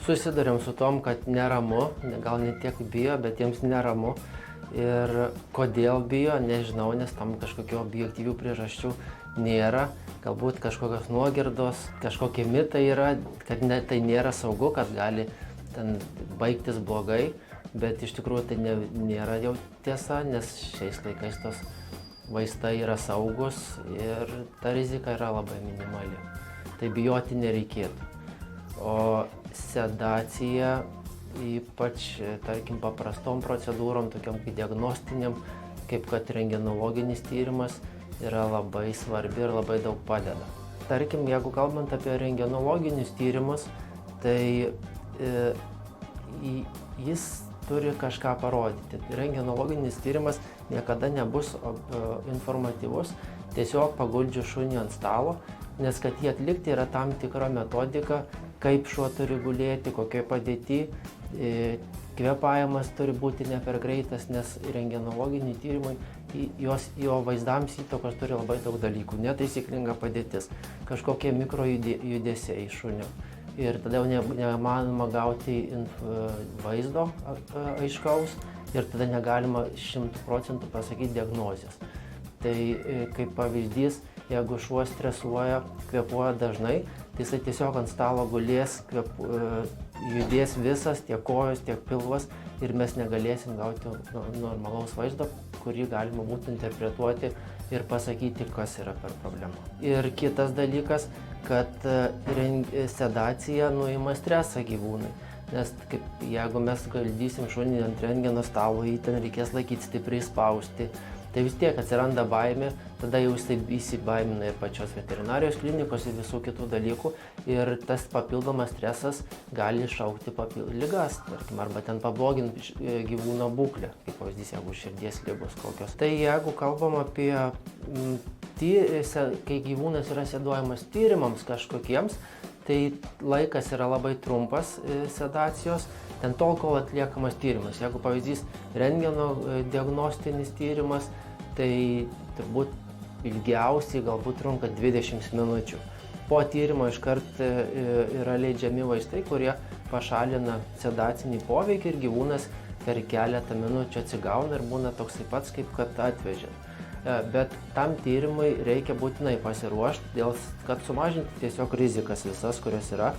Susidurėm su tom, kad neramu, gal ne tiek bijo, bet jiems neramu. Ir kodėl bijo, nežinau, nes tam kažkokių objektyvių priežasčių nėra. Galbūt kažkokios nuogirdos, kažkokie mitai yra, kad tai nėra saugu, kad gali ten baigtis blogai. Bet iš tikrųjų tai nėra jau tiesa, nes šiais laikais tos vaistai yra saugus ir ta rizika yra labai minimali. Tai bijoti nereikėtų. O sedacija, ypač, tarkim, paprastom procedūrom, tokiam kaip diagnostiniam, kaip kad rentgenologinis tyrimas, yra labai svarbi ir labai daug padeda. Tarkim, jeigu kalbant apie rentgenologinius tyrimus, tai jis turi kažką parodyti. Rentgenologinis tyrimas niekada nebus informatyvus, tiesiog paguldžiu šunį ant stalo, nes kad jį atlikti yra tam tikra metodika, kaip šuo turi gulėti, kokioje padėtyje. Kvėpavimas turi būti ne per greitas, nes rentgenologiniai tyrimai jo vaizdams įtakos turi labai daug dalykų. Netaisyklinga padėtis, kažkokie mikrojudesiai šunio. Ir tada jau nemanoma gauti vaizdo aiškaus ir tada negalima 100% pasakyti diagnozės. Tai kaip pavyzdys, jeigu šuo stresuoja, kvėpuoja dažnai, tai jisai tiesiog ant stalo gulės, judės visas, tiek kojos, tiek pilvas ir mes negalėsim gauti normalaus vaizdo, kurį galima būtų interpretuoti ir pasakyti, kas yra per problemą. Ir kitas dalykas, kad sedacija nuima stresą gyvūnui. Nes jeigu mes galdysim šunį ant rentgeno stalo, jį ten reikės laikyti stipriai spausti, tai vis tiek atsiranda baimė, tada jau jisai įsibaimina ir pačios veterinarijos klinikos ir visų kitų dalykų ir tas papildomas stresas gali iššaukti ligas, tarkim, arba ten pabloginti gyvūno būklę, kaip pavyzdys, jeigu širdies ligos kokios. Tai jeigu kalbam apie, kai gyvūnas yra seduojamas tyrimams kažkokiems, tai laikas yra labai trumpas sedacijos, ten tol, kol atliekamas tyrimas. Jeigu pavyzdys rentgeno diagnostinis tyrimas, tai turbūt ilgiausiai galbūt trunka 20 minučių. Po tyrimo iškart yra leidžiami vaistai, kurie pašalina sedacinį poveikį ir gyvūnas per keletą minučių atsigauna ir būna toksai pats, kaip kad atvežė. Bet tam tyrimui reikia būtinai pasiruošti, kad sumažinti tiesiog rizikas visas, kurios yra.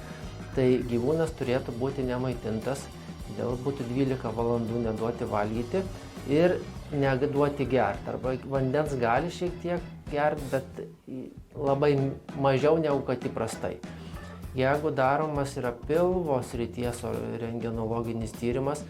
Tai gyvūnas turėtų būti nemaitintas, būtų 12 valandų neduoti valgyti ir neduoti gerti. Arba vandens gali šiek tiek gerti, bet labai mažiau negu kad įprastai. Jeigu daromas yra pilvo srities rentgenologinis tyrimas,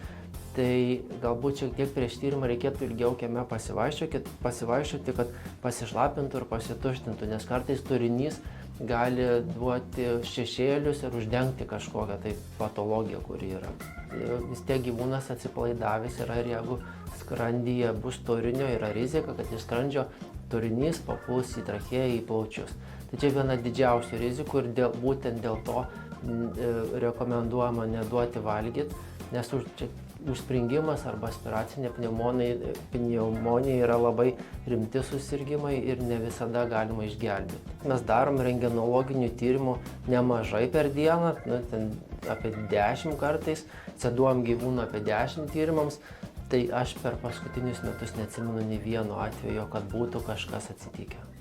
tai galbūt šiek tiek prieš tyrimą reikėtų ilgiau kieme pasivaikščioti, kad pasišlapintų ir pasituštintų, nes kartais turinys gali duoti šešėlius ir uždengti kažkokią tai patologiją, kuri yra. Vis tiek gyvūnas atsipalaidavęs yra ir jeigu skrandyje bus turinio, yra rizika, kad iš skrandžio turinys papuls į trachėją, į plaučius. Tai čia viena didžiausių rizikų ir būtent dėl to rekomenduojama neduoti valgyti, nes užspringimas arba aspiracinė pneumonija yra labai rimti susirgimai ir ne visada galima išgelbėti. Mes darom rentgenologinių tyrimų nemažai per dieną, apie 10 kartais, seduojam gyvūną apie 10 tyrimams, tai aš per paskutinius metus neatsimenu nei vieno atvejo, kad būtų kažkas atsitikę.